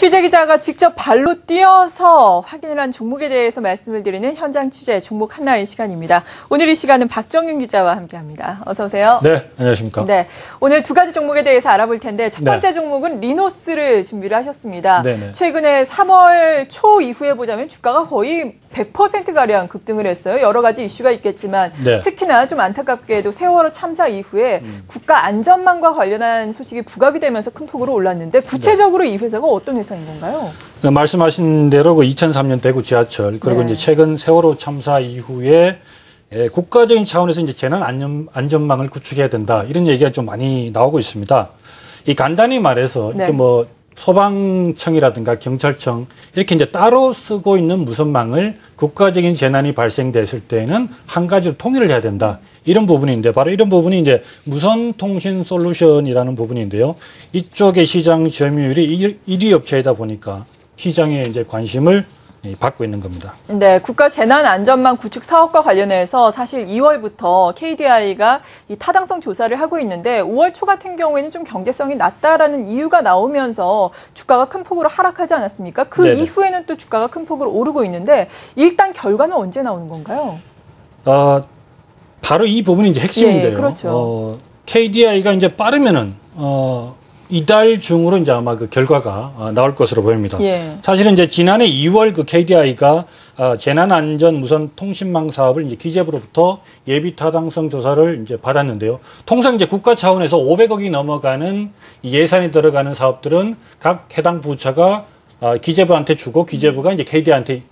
취재기자가 직접 발로 뛰어서 확인을 한 종목에 대해서 말씀을 드리는 현장 취재 종목 한나의 시간입니다. 오늘 이 시간은 박정윤 기자와 함께합니다. 어서 오세요. 네, 안녕하십니까. 네, 오늘 두 가지 종목에 대해서 알아볼 텐데 첫 번째 종목은 리노스를 준비를 하셨습니다. 네네. 최근에 3월 초 이후에 보자면 주가가 거의 100%가량 급등을 했어요. 여러 가지 이슈가 있겠지만 특히나 좀 안타깝게도 세월호 참사 이후에 국가 안전망과 관련한 소식이 부각이 되면서 큰 폭으로 올랐는데 구체적으로 이 회사가 어떤 회사인 건가요? 말씀하신 대로 그 2003년 대구 지하철 그리고 이제 최근 세월호 참사 이후에 국가적인 차원에서 이제 재난 안전망을 구축해야 된다 이런 얘기가 좀 많이 나오고 있습니다. 이 간단히 말해서 이렇게 뭐 소방청이라든가 경찰청 이렇게 이제 따로 쓰고 있는 무선망을 국가적인 재난이 발생됐을 때는 한 가지로 통일을 해야 된다. 이런 부분인데 바로 이런 부분이 이제 무선통신 솔루션이라는 부분인데요. 이쪽의 시장 점유율이 1위 업체이다 보니까 시장에 이제 관심을 받고 있는 겁니다. 네, 국가 재난 안전망 구축 사업과 관련해서 사실 2월부터 KDI가 이 타당성 조사를 하고 있는데 5월 초 같은 경우에는 좀 경제성이 낮다라는 이유가 나오면서 주가가 큰 폭으로 하락하지 않았습니까? 그 이후에는 또 주가가 큰 폭으로 오르고 있는데 일단 결과는 언제 나오는 건가요? 바로 이 부분이 이제 핵심인데요. 예, 그렇죠. KDI가 이제 빠르면은 이달 중으로 이제 아마 그 결과가 나올 것으로 보입니다. 사실은 이제 지난해 2월 그 KDI가 재난안전 무선 통신망 사업을 이제 기재부로부터 예비 타당성 조사를 이제 받았는데요. 통상 이제 국가 차원에서 500억이 넘어가는 예산이 들어가는 사업들은 각 해당 부처가 기재부한테 주고 기재부가 이제 KDI한테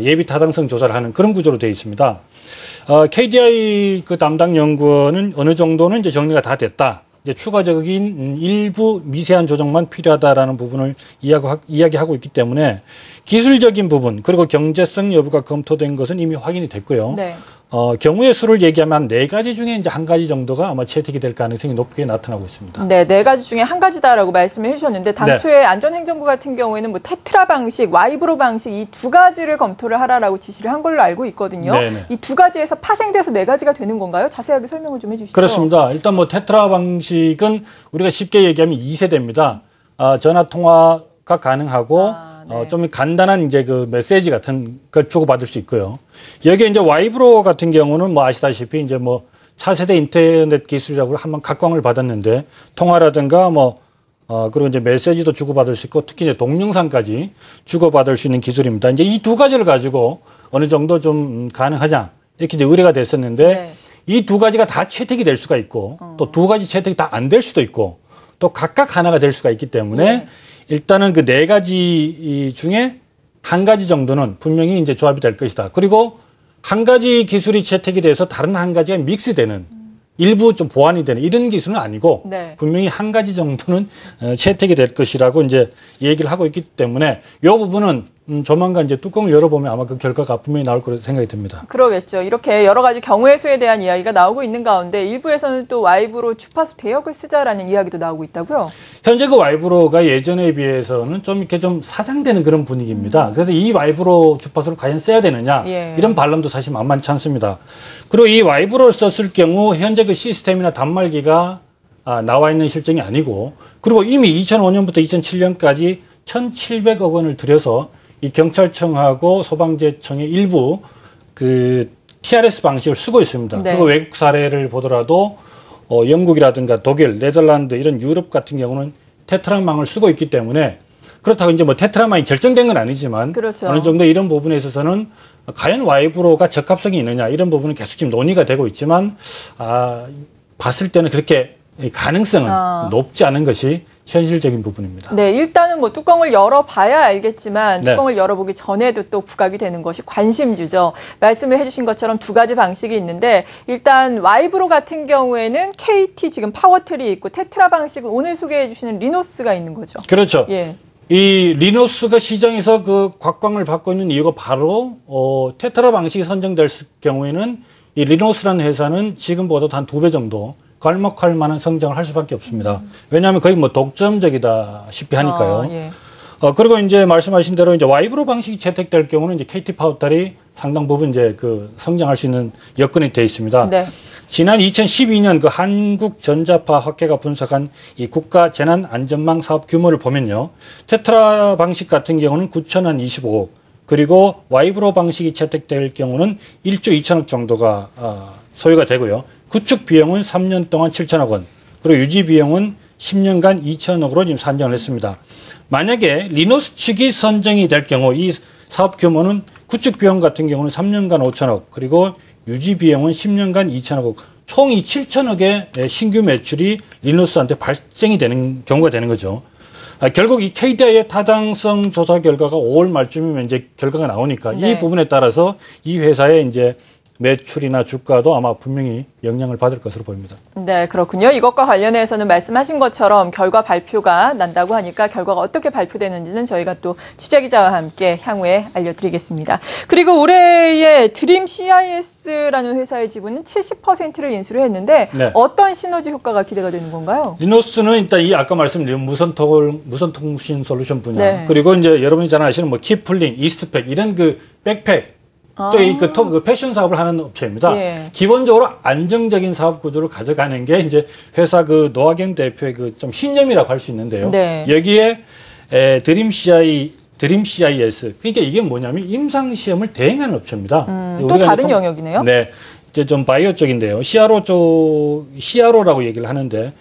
예비 타당성 조사를 하는 그런 구조로 되어 있습니다. KDI 그 담당 연구원은 어느 정도는 이제 정리가 다 됐다. 이제 추가적인 일부 미세한 조정만 필요하다라는 부분을 이야기하고 있기 때문에 기술적인 부분 그리고 경제성 여부가 검토된 것은 이미 확인이 됐고요. 경우의 수를 얘기하면 4가지 중에 이제 한 가지 정도가 아마 채택이 될 가능성이 높게 나타나고 있습니다. 네, 4가지 중에 한 가지다라고 말씀을 해주셨는데 당초에 안전행정부 같은 경우에는 뭐 테트라 방식, 와이브로 방식 이 2가지를 검토를 하라라고 지시를 한 걸로 알고 있거든요. 이 2가지에서 파생돼서 4가지가 되는 건가요? 자세하게 설명을 좀 해주시죠. 그렇습니다. 일단 뭐 테트라 방식은 우리가 쉽게 얘기하면 2세대입니다. 전화 통화가 가능하고 좀 간단한 이제 그 메시지 같은 걸 주고받을 수 있고요. 여기에 이제 와이브로 같은 경우는 뭐 아시다시피 이제 뭐 차세대 인터넷 기술이라고 한번 각광을 받았는데 통화라든가 뭐 그리고 이제 메시지도 주고받을 수 있고 특히 이제 동영상까지 주고받을 수 있는 기술입니다. 이제 이 2가지를 가지고 어느 정도 좀 가능하냐 이렇게 이제 의뢰가 됐었는데 이 2가지가 다 채택이 될 수가 있고 또 2가지 채택이 다 안 될 수도 있고 또 각각 하나가 될 수가 있기 때문에 일단은 그 4가지 중에 한 가지 정도는 분명히 이제 조합이 될 것이다. 그리고 한 가지 기술이 채택이 돼서 다른 한 가지가 믹스되는 일부 좀 보완이 되는 이런 기술은 아니고 분명히 한 가지 정도는 채택이 될 것이라고 이제 얘기를 하고 있기 때문에 이 부분은 조만간 이제 뚜껑을 열어보면 아마 그 결과가 분명히 나올 거로 생각이 듭니다. 그러겠죠. 이렇게 여러 가지 경우의 수에 대한 이야기가 나오고 있는 가운데 일부에서는 또 와이브로 주파수 대역을 쓰자라는 이야기도 나오고 있다고요? 현재 그 와이브로가 예전에 비해서는 좀 이렇게 좀 사장되는 그런 분위기입니다. 그래서 이 와이브로 주파수를 과연 써야 되느냐 이런 반론도 사실 만만치 않습니다. 그리고 이 와이브로를 썼을 경우 현재 그 시스템이나 단말기가 나와 있는 실정이 아니고 그리고 이미 2005년부터 2007년까지 1,700억 원을 들여서 이 경찰청하고 소방제청의 일부 그 TRS 방식을 쓰고 있습니다. 그리고 외국 사례를 보더라도 영국이라든가 독일, 네덜란드 이런 유럽 같은 경우는 테트라망을 쓰고 있기 때문에 그렇다고 이제 뭐 테트라망이 결정된 건 아니지만 어느 정도 이런 부분에 있어서는 과연 와이브로가 적합성이 있느냐 이런 부분은 계속 지금 논의가 되고 있지만 봤을 때는 그렇게 가능성은 높지 않은 것이 현실적인 부분입니다. 네, 일단은 뭐 뚜껑을 열어봐야 알겠지만 뚜껑을 열어보기 전에도 또 부각이 되는 것이 관심주죠. 말씀을 해주신 것처럼 2가지 방식이 있는데 일단 와이브로 같은 경우에는 KT 지금 파워텔이 있고 테트라 방식은 오늘 소개해 주시는 리노스가 있는 거죠. 그렇죠. 이 리노스가 시장에서 그 각광을 받고 있는 이유가 바로 테트라 방식이 선정될 경우에는 이 리노스라는 회사는 지금보다도 한 2배 정도 괄목할 만한 성장을 할 수밖에 없습니다. 왜냐하면 거의 뭐 독점적이다시피 하니까요. 그리고 이제 말씀하신 대로 이제 와이브로 방식이 채택될 경우는 이제 KT 파워탈이 상당 부분 이제 그 성장할 수 있는 여건이 되어 있습니다. 네. 지난 2012년 그 한국전자파학회가 분석한 이 국가 재난 안전망 사업 규모를 보면요. 테트라 방식 같은 경우는 9,025억, 그리고 와이브로 방식이 채택될 경우는 1조 2천억 정도가 소요가 되고요. 구축 비용은 3년 동안 7천억 원, 그리고 유지 비용은 10년간 2천억으로 지금 산정을 했습니다. 만약에 리노스 측이 선정이 될 경우 이 사업 규모는 구축 비용 같은 경우는 3년간 5천억, 그리고 유지 비용은 10년간 2천억, 총 이 7천억의 신규 매출이 리노스한테 발생이 되는 경우가 되는 거죠. 결국 이 KDI의 타당성 조사 결과가 5월 말쯤이면 이제 결과가 나오니까 네. 이 부분에 따라서 이 회사의 이제 매출이나 주가도 아마 분명히 영향을 받을 것으로 보입니다. 네, 그렇군요. 이것과 관련해서는 말씀하신 것처럼 결과 발표가 난다고 하니까 결과가 어떻게 발표되는지는 저희가 또 취재기자와 함께 향후에 알려드리겠습니다. 그리고 올해의 드림 CIS라는 회사의 지분은 70%를 인수를 했는데 네. 어떤 시너지 효과가 기대가 되는 건가요? 리노스는 일단 이 아까 말씀드린 무선통신 솔루션 분야, 네. 그리고 이제 여러분이 잘 아시는 뭐 키플링, 이스트팩 이런 그 백팩 또 그 패션 사업을 하는 업체입니다. 예. 기본적으로 안정적인 사업 구조를 가져가는 게 이제 회사 그 노학영 대표의 그 좀 신념이라고 할 수 있는데요. 네. 여기에 드림 CIS 그러니까 이게 뭐냐면 임상 시험을 대행하는 업체입니다. 또 다른 영역이네요. 네. 이제 좀 바이오 쪽인데요. CRO라고 얘기를 하는데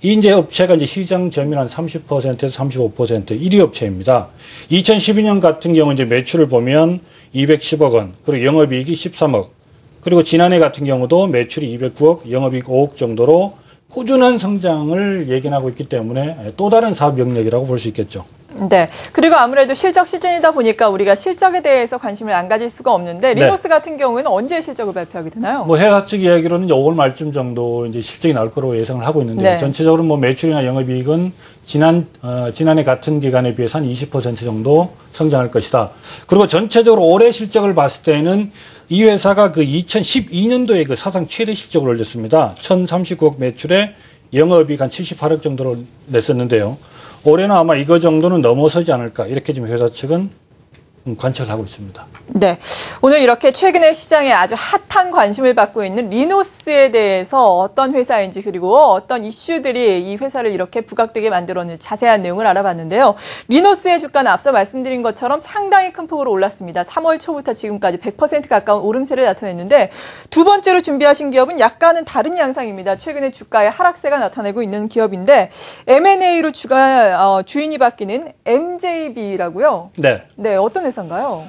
이 이제 업체가 이제 시장 점유율 한 30%에서 35% 1위 업체입니다. 2012년 같은 경우 이제 매출을 보면 210억 원, 그리고 영업이익이 13억, 그리고 지난해 같은 경우도 매출이 209억, 영업이익 5억 정도로 꾸준한 성장을 예견하고 있기 때문에 또 다른 사업 영역이라고 볼 수 있겠죠. 네. 그리고 아무래도 실적 시즌이다 보니까 우리가 실적에 대해서 관심을 안 가질 수가 없는데 리노스 네. 같은 경우에는 언제 실적을 발표하게 되나요? 뭐 회사 측 이야기로는 이제 5월 말쯤 정도 이제 실적이 나올 거로 예상을 하고 있는데 네. 전체적으로 뭐 매출이나 영업이익은 지난해 같은 기간에 비해서 한 20% 정도 성장할 것이다. 그리고 전체적으로 올해 실적을 봤을 때는 이 회사가 그 2012년도에 그 사상 최대 실적을 올렸습니다. 1,039억 매출에 영업이익 한 78억 정도를 냈었는데요. 올해는 아마 이거 정도는 넘어서지 않을까 이렇게 지금 회사 측은 관찰을 하고 있습니다. 네, 오늘 이렇게 최근에 시장에 아주 핫한 관심을 받고 있는 리노스에 대해서 어떤 회사인지 그리고 어떤 이슈들이 이 회사를 이렇게 부각되게 만들었는지 자세한 내용을 알아봤는데요. 리노스의 주가는 앞서 말씀드린 것처럼 상당히 큰 폭으로 올랐습니다. 3월 초부터 지금까지 100% 가까운 오름세를 나타냈는데 두 번째로 준비하신 기업은 약간은 다른 양상입니다. 최근에 주가에 하락세가 나타내고 있는 기업인데 M&A로 주인이 바뀌는 MJB라고요. 네. 네, 어떤 회사인가요?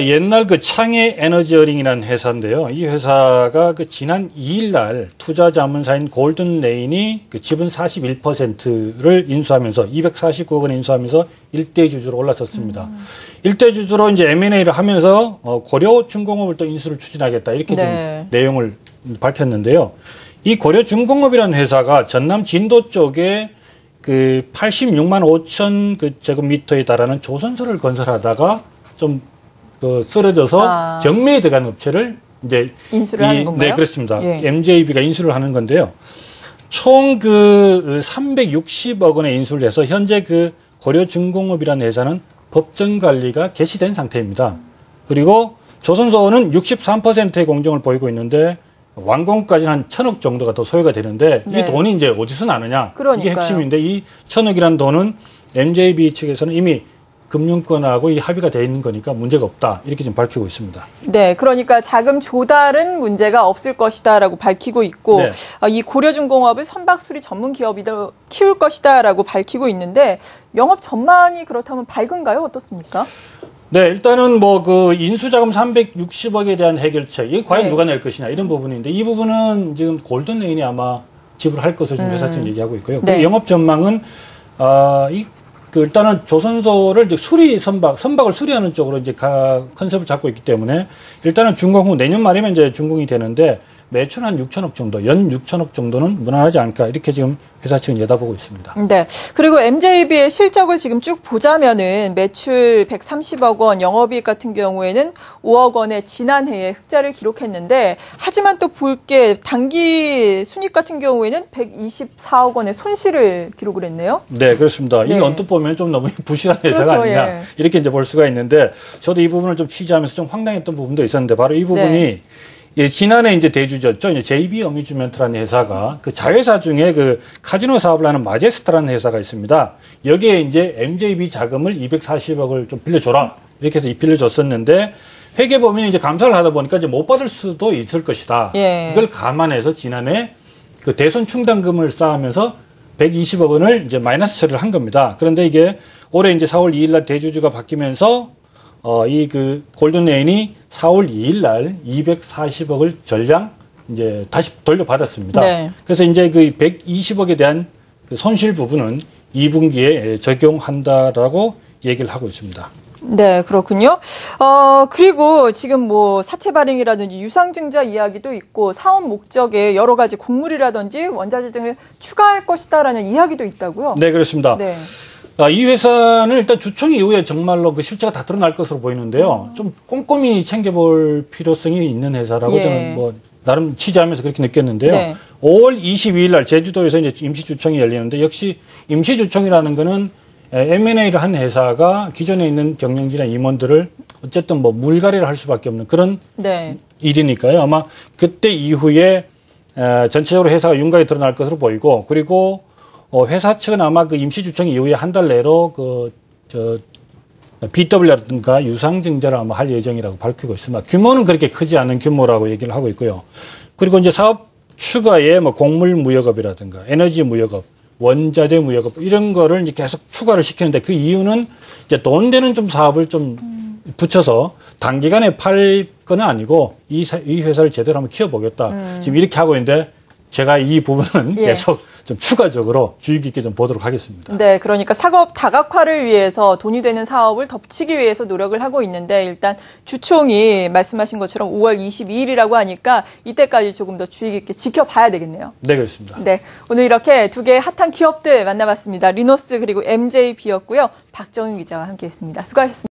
옛날 그 창해 에너지어링이라는 회사인데요. 이 회사가 그 지난 2일 날 투자 자문사인 골든레인이 그 지분 41%를 인수하면서 249억 원 인수하면서 일대 주주로 올랐었습니다. 일대 주주로 이제 M&A를 하면서 고려중공업을 또 인수를 추진하겠다 이렇게 네. 좀 내용을 밝혔는데요. 이 고려중공업이라는 회사가 전남 진도 쪽에 그 86만 5천 그 제곱미터에 달하는 조선소를 건설하다가 좀 쓰러져서 경매에 들어간 업체를 이제 인수를 하는 건가요? 네, 그렇습니다. 예. MJB가 인수를 하는 건데요. 총 그 360억 원의 인수를 해서 현재 그 고려중공업이라는 회사는 법정 관리가 개시된 상태입니다. 그리고 조선소는 63%의 공정을 보이고 있는데 완공까지는 한 1,000억 정도가 더 소요가 되는데 네. 이 돈이 이제 어디서 나느냐? 그러니까요. 이게 핵심인데 이 1,000억이라는 돈은 MJB 측에서는 이미 금융권하고 이 합의가 되어 있는 거니까 문제가 없다. 이렇게 지금 밝히고 있습니다. 네, 그러니까 자금 조달은 문제가 없을 것이다라고 밝히고 있고 네. 이 고려중공업을 선박수리 전문 기업이더 키울 것이다라고 밝히고 있는데 영업 전망이 그렇다면 밝은가요? 어떻습니까? 네, 일단은 뭐 그 인수자금 360억에 대한 해결책, 이게 과연 네. 누가 낼 것이냐 이런 부분인데 이 부분은 지금 골든레인이 아마 지불할 것으로 지금 회사 측 얘기하고 있고요. 네. 영업 전망은 일단은 조선소를 이제 선박을 수리하는 쪽으로 이제 컨셉을 잡고 있기 때문에 일단은 준공 후 내년 말이면 이제 준공이 되는데 매출 한 6천억 정도, 연 6천억 정도는 무난하지 않을까 이렇게 지금 회사 측은 내다보고 있습니다. 네. 그리고 MJB의 실적을 지금 쭉 보자면은 매출 130억 원, 영업이익 같은 경우에는 5억 원의 지난해에 흑자를 기록했는데 하지만 또 볼 게 단기 순이익 같은 경우에는 124억 원의 손실을 기록을 했네요. 네, 그렇습니다. 네. 이게 언뜻 보면 좀 너무 부실한 회사가 그렇죠, 아니냐 예. 이렇게 이제 볼 수가 있는데 저도 이 부분을 좀 취재하면서 좀 황당했던 부분도 있었는데 바로 이 부분이 네. 예, 지난해 이제 대주주였죠. 이제 JB 어뮤즈먼트라는 회사가 그 자회사 중에 그 카지노 사업을 하는 마제스타라는 회사가 있습니다. 여기에 이제 MJB 자금을 240억을 좀 빌려줘라. 이렇게 해서 빌려줬었는데 회계법인이 이제 감사를 하다 보니까 이제 못 받을 수도 있을 것이다. 예. 이걸 감안해서 지난해 그 대손 충당금을 쌓으면서 120억 원을 이제 마이너스 처리를 한 겁니다. 그런데 이게 올해 이제 4월 2일 날 대주주가 바뀌면서 이 그 골든레인이 4월 2일 날 240억을 전량 이제 다시 돌려받았습니다. 네. 그래서 이제 그 120억에 대한 그 손실 부분은 2분기에 적용한다라고 얘기를 하고 있습니다. 네, 그렇군요. 그리고 지금 뭐 사채 발행이라든지 유상증자 이야기도 있고 사업 목적에 여러 가지 곡물이라든지 원자재 등을 추가할 것이다라는 이야기도 있다고요? 네, 그렇습니다. 네. 이 회사는 일단 주총 이후에 정말로 그 실체가 다 드러날 것으로 보이는데요. 좀 꼼꼼히 챙겨볼 필요성이 있는 회사라고 예. 저는 뭐 나름 취재하면서 그렇게 느꼈는데요. 네. 5월 22일 날 제주도에서 이제 임시주총이 열리는데 역시 임시주총이라는 거는 M&A를 한 회사가 기존에 있는 경영진이나 임원들을 어쨌든 뭐 물갈이를 할 수밖에 없는 그런 네. 일이니까요. 아마 그때 이후에 전체적으로 회사가 윤곽이 드러날 것으로 보이고 그리고 회사 측은 아마 그 임시주총 이후에 한 달 내로 BW라든가 유상증자를 아마 할 예정이라고 밝히고 있습니다. 규모는 그렇게 크지 않은 규모라고 얘기를 하고 있고요. 그리고 이제 사업 추가에 뭐 곡물 무역업이라든가 에너지 무역업, 원자재 무역업 이런 거를 이제 계속 추가를 시키는데 그 이유는 이제 돈 되는 좀 사업을 좀 붙여서 단기간에 팔 건 아니고 이 회사를 제대로 한번 키워보겠다. 지금 이렇게 하고 있는데 제가 이 부분은 예. 계속 좀 추가적으로 주의 깊게 좀 보도록 하겠습니다. 네, 그러니까 사업 다각화를 위해서 돈이 되는 사업을 덮치기 위해서 노력을 하고 있는데 일단 주총이 말씀하신 것처럼 5월 22일이라고 하니까 이때까지 조금 더 주의 깊게 지켜봐야 되겠네요. 네, 그렇습니다. 네, 오늘 이렇게 두 개의 핫한 기업들 만나봤습니다. 리노스 그리고 MJB였고요. 박정윤 기자와 함께했습니다. 수고하셨습니다.